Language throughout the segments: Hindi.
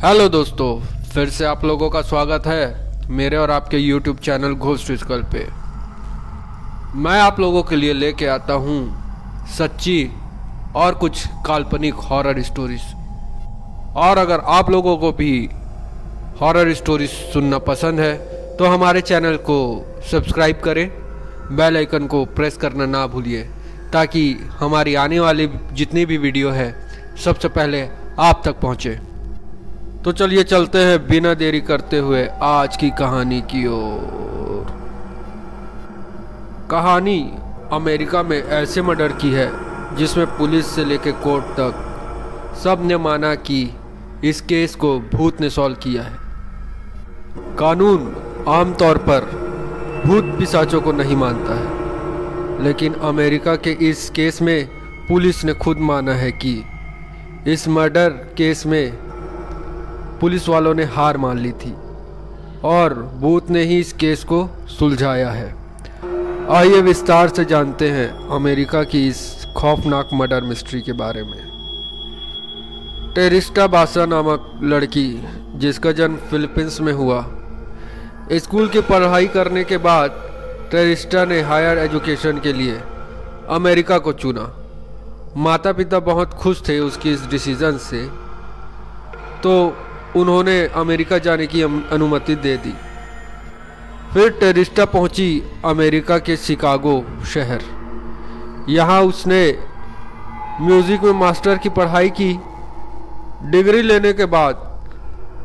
हेलो दोस्तों, फिर से आप लोगों का स्वागत है मेरे और आपके YouTube चैनल घोस्ट स्कल पे। मैं आप लोगों के लिए लेके आता हूँ सच्ची और कुछ काल्पनिक हॉरर स्टोरीज। और अगर आप लोगों को भी हॉरर स्टोरीज सुनना पसंद है तो हमारे चैनल को सब्सक्राइब करें, बेल आइकन को प्रेस करना ना भूलिए ताकि हमारी आने वाली जितनी भी वीडियो है सबसे पहले आप तक पहुँचे। तो चलिए चलते हैं बिना देरी करते हुए आज की कहानी की ओर। कहानी अमेरिका में ऐसे मर्डर की है जिसमें पुलिस से लेकर कोर्ट तक सब ने माना कि इस केस को भूत ने सॉल्व किया है। कानून आमतौर पर भूत पिशाचों को नहीं मानता है, लेकिन अमेरिका के इस केस में पुलिस ने खुद माना है कि इस मर्डर केस में पुलिस वालों ने हार मान ली थी और भूत ने ही इस केस को सुलझाया है। आइए विस्तार से जानते हैं अमेरिका की इस खौफनाक मर्डर मिस्ट्री के बारे में। टेरिस्टा बासा नामक लड़की, जिसका जन्म फिलीपींस में हुआ, स्कूल की पढ़ाई करने के बाद टेरिस्टा ने हायर एजुकेशन के लिए अमेरिका को चुना। माता पिता बहुत खुश थे उसकी इस डिसीजन से, तो उन्होंने अमेरिका जाने की अनुमति दे दी। फिर टेरिस्टा पहुंची अमेरिका के शिकागो शहर। यहाँ उसने म्यूज़िक में मास्टर की पढ़ाई की। डिग्री लेने के बाद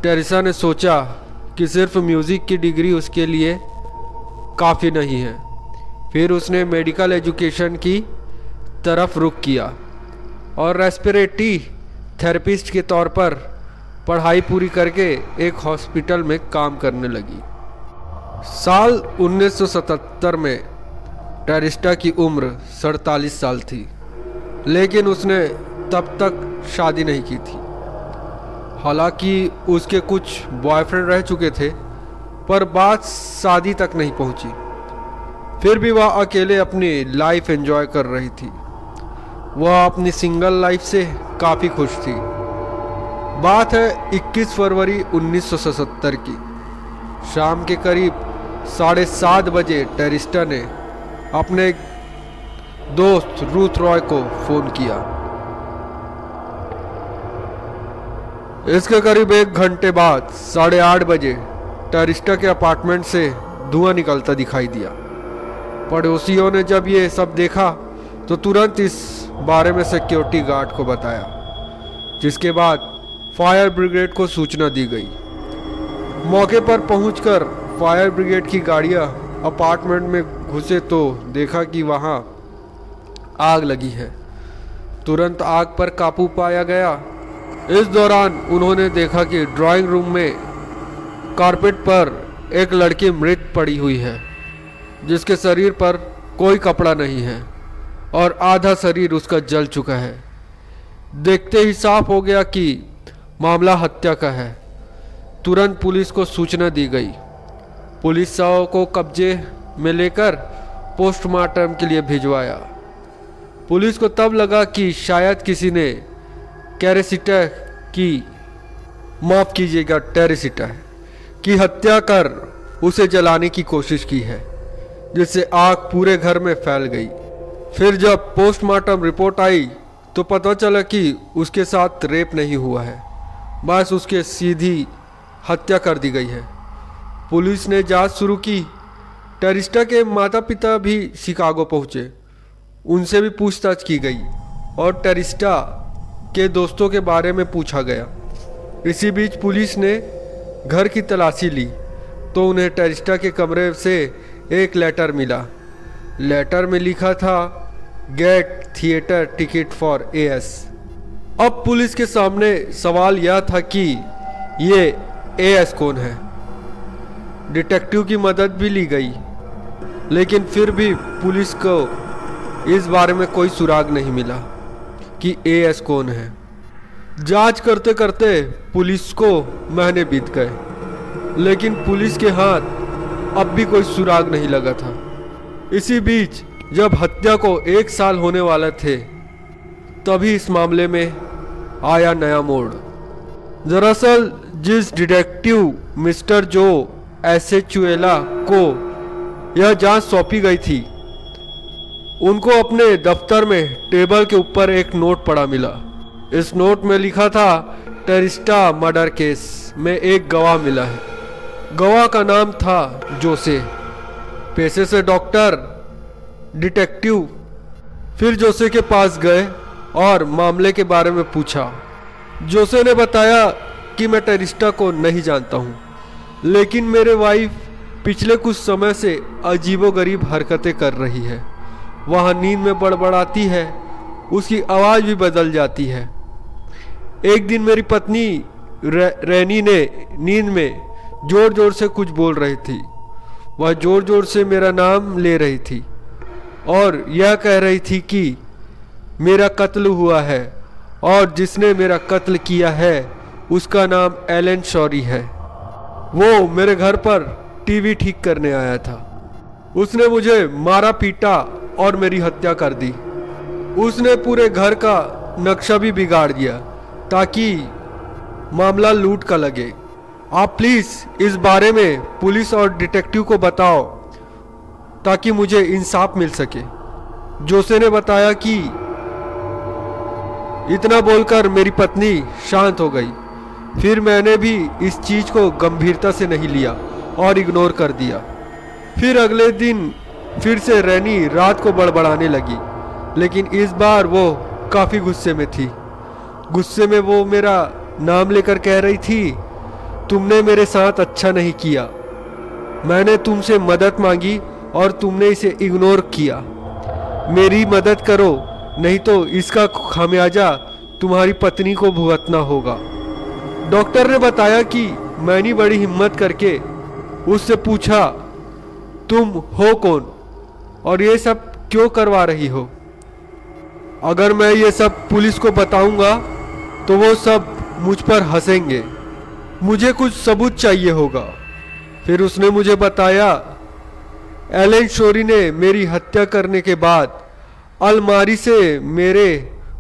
टेरिसा ने सोचा कि सिर्फ म्यूज़िक की डिग्री उसके लिए काफ़ी नहीं है। फिर उसने मेडिकल एजुकेशन की तरफ रुख किया और रेस्पिरेटरी थेरेपिस्ट के तौर पर पढ़ाई पूरी करके एक हॉस्पिटल में काम करने लगी। साल 1977 में टेरिस्टा की उम्र 47 साल थी, लेकिन उसने तब तक शादी नहीं की थी। हालांकि उसके कुछ बॉयफ्रेंड रह चुके थे, पर बात शादी तक नहीं पहुंची। फिर भी वह अकेले अपनी लाइफ एंजॉय कर रही थी। वह अपनी सिंगल लाइफ से काफ़ी खुश थी। बात है 21 फरवरी 1977 की। शाम के करीब 7:30 बजे टेरिस्टा ने अपने दोस्त रूथ रॉय को फ़ोन किया। इसके करीब 1 घंटे बाद 8:30 बजे टेरिस्टा के अपार्टमेंट से धुआं निकलता दिखाई दिया। पड़ोसियों ने जब ये सब देखा तो तुरंत इस बारे में सिक्योरिटी गार्ड को बताया, जिसके बाद फायर ब्रिगेड को सूचना दी गई। मौके पर पहुंचकर फायर ब्रिगेड की गाड़ियां अपार्टमेंट में घुसे तो देखा कि वहां आग लगी है। तुरंत आग पर काबू पाया गया। इस दौरान उन्होंने देखा कि ड्राइंग रूम में कारपेट पर एक लड़की मृत पड़ी हुई है, जिसके शरीर पर कोई कपड़ा नहीं है और आधा शरीर उसका जल चुका है। देखते ही साफ हो गया कि मामला हत्या का है। तुरंत पुलिस को सूचना दी गई। पुलिस शव को कब्जे में लेकर पोस्टमार्टम के लिए भिजवाया। पुलिस को तब लगा कि शायद किसी ने टेरिस्टा की हत्या कर उसे जलाने की कोशिश की है, जिससे आग पूरे घर में फैल गई। फिर जब पोस्टमार्टम रिपोर्ट आई तो पता चला कि उसके साथ रेप नहीं हुआ है, बस उसके सीधी हत्या कर दी गई है। पुलिस ने जांच शुरू की। टेरिस्टा के माता पिता भी शिकागो पहुंचे। उनसे भी पूछताछ की गई और टेरिस्टा के दोस्तों के बारे में पूछा गया। इसी बीच पुलिस ने घर की तलाशी ली तो उन्हें टेरिस्टा के कमरे से एक लेटर मिला। लेटर में लिखा था, get theatre ticket for AS. अब पुलिस के सामने सवाल यह था कि ये एएस कौन है। डिटेक्टिव की मदद भी ली गई, लेकिन फिर भी पुलिस को इस बारे में कोई सुराग नहीं मिला कि एएस कौन है। जांच करते करते पुलिस को महीने बीत गए, लेकिन पुलिस के हाथ अब भी कोई सुराग नहीं लगा था। इसी बीच जब हत्या को 1 साल होने वाला थे, तभी इस मामले में आया नया मोड़। दरअसल जिस डिटेक्टिव मिस्टर जो एसेचुएला को यह जांच सौंपी गई थी, उनको अपने दफ्तर में टेबल के ऊपर एक नोट पड़ा मिला। इस नोट में लिखा था, टेरिस्टा मर्डर केस में एक गवाह मिला है। गवाह का नाम था जोसे। पेशे से डॉक्टर, डिटेक्टिव फिर जोसे के पास गए और मामले के बारे में पूछा। जोसे ने बताया कि मैं टेरिस्टा को नहीं जानता हूँ, लेकिन मेरे वाइफ पिछले कुछ समय से अजीबोगरीब हरकतें कर रही है। वह नींद में बड़बड़ाती है, उसकी आवाज़ भी बदल जाती है। एक दिन मेरी पत्नी रैनी ने नींद में ज़ोर ज़ोर से कुछ बोल रही थी। वह ज़ोर ज़ोर से मेरा नाम ले रही थी और यह कह रही थी कि मेरा कत्ल हुआ है और जिसने मेरा कत्ल किया है उसका नाम एलन शौरी है। वो मेरे घर पर टीवी ठीक करने आया था। उसने मुझे मारा पीटा और मेरी हत्या कर दी। उसने पूरे घर का नक्शा भी बिगाड़ दिया ताकि मामला लूट का लगे। आप प्लीज़ इस बारे में पुलिस और डिटेक्टिव को बताओ ताकि मुझे इंसाफ मिल सके। जोसे ने बताया कि इतना बोलकर मेरी पत्नी शांत हो गई। फिर मैंने भी इस चीज़ को गंभीरता से नहीं लिया और इग्नोर कर दिया। फिर अगले दिन फिर से रैनी रात को बड़बड़ाने लगी, लेकिन इस बार वो काफ़ी गुस्से में थी। गुस्से में वो मेरा नाम लेकर कह रही थी, तुमने मेरे साथ अच्छा नहीं किया। मैंने तुमसे मदद मांगी और तुमने इसे इग्नोर किया। मेरी मदद करो, नहीं तो इसका खामियाजा तुम्हारी पत्नी को भुगतना होगा। डॉक्टर ने बताया कि मैंने बड़ी हिम्मत करके उससे पूछा, तुम हो कौन और ये सब क्यों करवा रही हो? अगर मैं ये सब पुलिस को बताऊंगा तो वो सब मुझ पर हंसेंगे। मुझे कुछ सबूत चाहिए होगा। फिर उसने मुझे बताया, एलन शौरी ने मेरी हत्या करने के बाद अलमारी से मेरे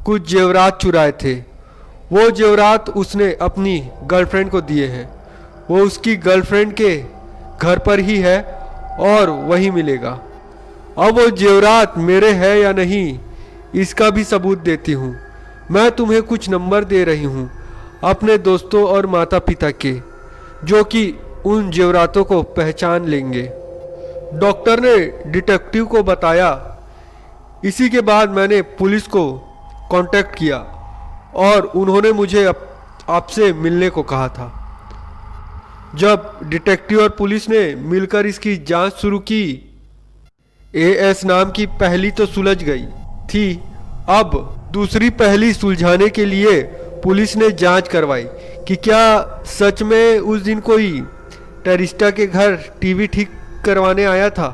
कुछ जेवरात चुराए थे। वो जेवरात उसने अपनी गर्लफ्रेंड को दिए हैं। वो उसकी गर्लफ्रेंड के घर पर ही है और वहीं मिलेगा। अब वो जेवरात मेरे हैं या नहीं, इसका भी सबूत देती हूँ। मैं तुम्हें कुछ नंबर दे रही हूँ अपने दोस्तों और माता पिता के, जो कि उन जेवरातों को पहचान लेंगे। डॉक्टर ने डिटेक्टिव को बताया। इसी के बाद मैंने पुलिस को कांटेक्ट किया और उन्होंने मुझे आपसे मिलने को कहा था। जब डिटेक्टिव और पुलिस ने मिलकर इसकी जांच शुरू की, एएस नाम की पहेली तो सुलझ गई थी। अब दूसरी पहेली सुलझाने के लिए पुलिस ने जांच करवाई कि क्या सच में उस दिन कोई टेरिस्टा के घर टीवी ठीक करवाने आया था।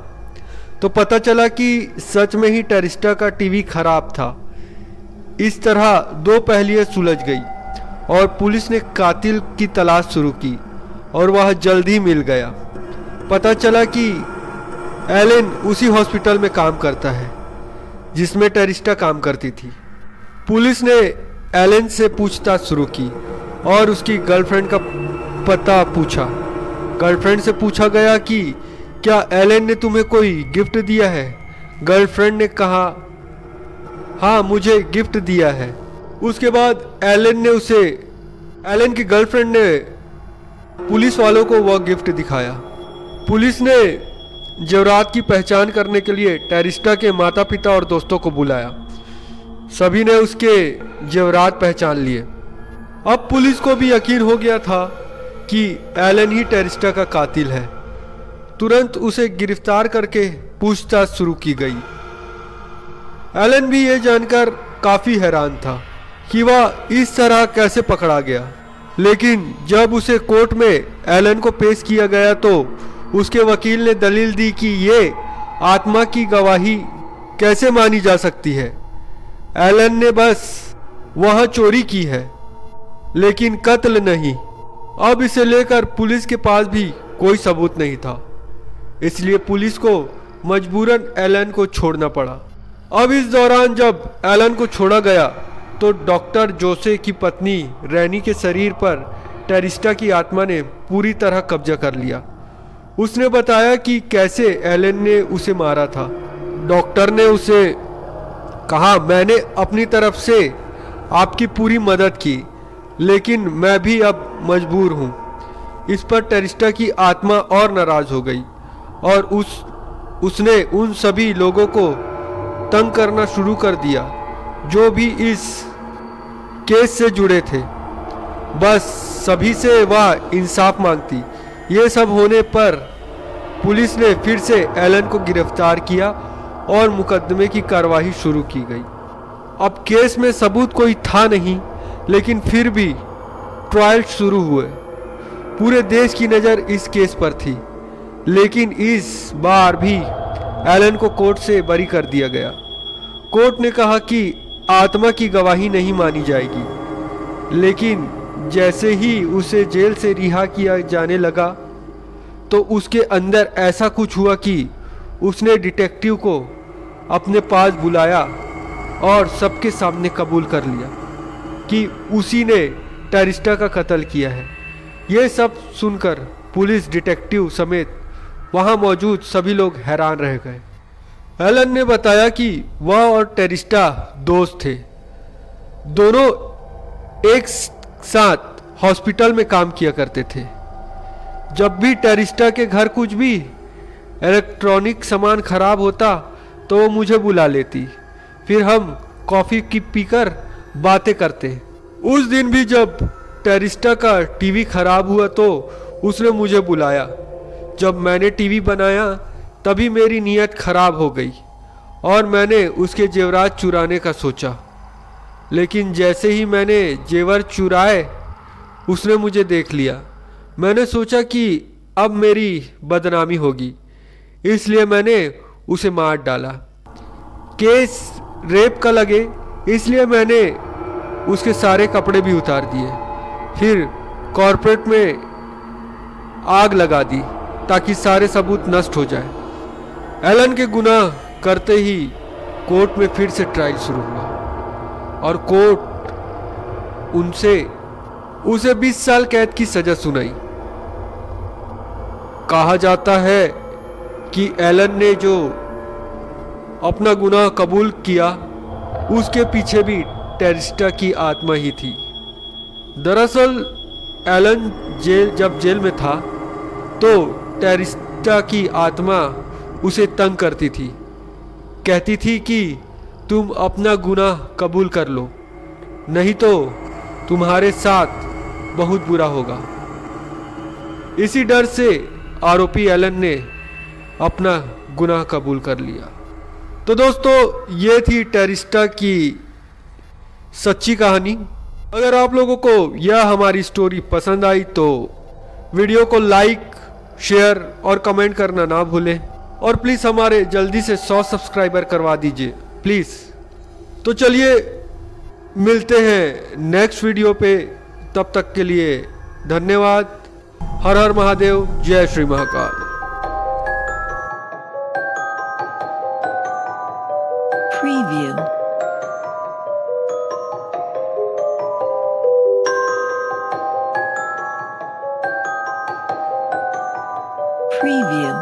तो पता चला कि सच में ही टेरिस्टा का टीवी खराब था। इस तरह दो पहेलियां सुलझ गई और पुलिस ने कातिल की तलाश शुरू की और वह जल्द ही मिल गया। पता चला कि एलन उसी हॉस्पिटल में काम करता है जिसमें टेरिस्टा काम करती थी। पुलिस ने एलन से पूछताछ शुरू की और उसकी गर्लफ्रेंड का पता पूछा। गर्लफ्रेंड से पूछा गया कि क्या एलन ने तुम्हें कोई गिफ्ट दिया है। गर्लफ्रेंड ने कहा, हाँ मुझे गिफ्ट दिया है। उसके बाद एलन की गर्लफ्रेंड ने पुलिस वालों को वह गिफ्ट दिखाया। पुलिस ने जेवरात की पहचान करने के लिए टेरिस्टा के माता पिता और दोस्तों को बुलाया। सभी ने उसके जेवरात पहचान लिए। अब पुलिस को भी यकीन हो गया था कि एलन ही टेरिस्टा का कातिल है। तुरंत उसे गिरफ्तार करके पूछताछ शुरू की गई। एलन भी ये जानकर काफ़ी हैरान था कि वह इस तरह कैसे पकड़ा गया। लेकिन जब उसे कोर्ट में एलन को पेश किया गया तो उसके वकील ने दलील दी कि ये आत्मा की गवाही कैसे मानी जा सकती है। एलन ने बस वहाँ चोरी की है लेकिन कत्ल नहीं। अब इसे लेकर पुलिस के पास भी कोई सबूत नहीं था, इसलिए पुलिस को मजबूरन एलन को छोड़ना पड़ा। अब इस दौरान जब एलन को छोड़ा गया तो डॉक्टर जोसे की पत्नी रैनी के शरीर पर टेरिस्टा की आत्मा ने पूरी तरह कब्जा कर लिया। उसने बताया कि कैसे एलन ने उसे मारा था। डॉक्टर ने उसे कहा, मैंने अपनी तरफ से आपकी पूरी मदद की, लेकिन मैं भी अब मजबूर हूँ। इस पर टेरिस्टा की आत्मा और नाराज हो गई और उसने उन सभी लोगों को तंग करना शुरू कर दिया जो भी इस केस से जुड़े थे। बस सभी से वह इंसाफ मांगती। ये सब होने पर पुलिस ने फिर से एलन को गिरफ्तार किया और मुकदमे की कार्रवाई शुरू की गई। अब केस में सबूत कोई था नहीं, लेकिन फिर भी ट्रायल शुरू हुए। पूरे देश की नज़र इस केस पर थी, लेकिन इस बार भी एलन को कोर्ट से बरी कर दिया गया। कोर्ट ने कहा कि आत्मा की गवाही नहीं मानी जाएगी, लेकिन जैसे ही उसे जेल से रिहा किया जाने लगा तो उसके अंदर ऐसा कुछ हुआ कि उसने डिटेक्टिव को अपने पास बुलाया और सबके सामने कबूल कर लिया कि उसी ने टेरिस्टा का कत्ल किया है। ये सब सुनकर पुलिस, डिटेक्टिव समेत वहाँ मौजूद सभी लोग हैरान रह गए। एलन ने बताया कि वह और टेरिस्टा दोस्त थे। दोनों एक साथ हॉस्पिटल में काम किया करते थे। जब भी टेरिस्टा के घर कुछ भी इलेक्ट्रॉनिक सामान खराब होता तो वो मुझे बुला लेती, फिर हम कॉफ़ी की पीकर बातें करते। उस दिन भी जब टेरिस्टा का टीवी खराब हुआ तो उसने मुझे बुलाया। जब मैंने टीवी बनाया तभी मेरी नीयत खराब हो गई और मैंने उसके जेवरात चुराने का सोचा, लेकिन जैसे ही मैंने जेवर चुराए उसने मुझे देख लिया। मैंने सोचा कि अब मेरी बदनामी होगी, इसलिए मैंने उसे मार डाला। केस रेप का लगे इसलिए मैंने उसके सारे कपड़े भी उतार दिए, फिर कॉर्पोरेट में आग लगा दी ताकि सारे सबूत नष्ट हो जाए। एलन के गुनाह करते ही कोर्ट में फिर से ट्रायल शुरू हुआ और कोर्ट उसे 20 साल कैद की सजा सुनाई। कहा जाता है कि एलन ने जो अपना गुनाह कबूल किया उसके पीछे भी टेरिस्टा की आत्मा ही थी। दरअसल एलन जब जेल में था तो टेरिस्टा की आत्मा उसे तंग करती थी, कहती थी कि तुम अपना गुनाह कबूल कर लो, नहीं तो तुम्हारे साथ बहुत बुरा होगा। इसी डर से आरोपी एलन ने अपना गुनाह कबूल कर लिया। तो दोस्तों, ये थी टेरिस्टा की सच्ची कहानी। अगर आप लोगों को यह हमारी स्टोरी पसंद आई तो वीडियो को लाइक, शेयर और कमेंट करना ना भूलें और प्लीज़ हमारे जल्दी से 100 सब्सक्राइबर करवा दीजिए प्लीज़। तो चलिए मिलते हैं नेक्स्ट वीडियो पे, तब तक के लिए धन्यवाद। हर हर महादेव, जय श्री महाकाल। Preview. Preview.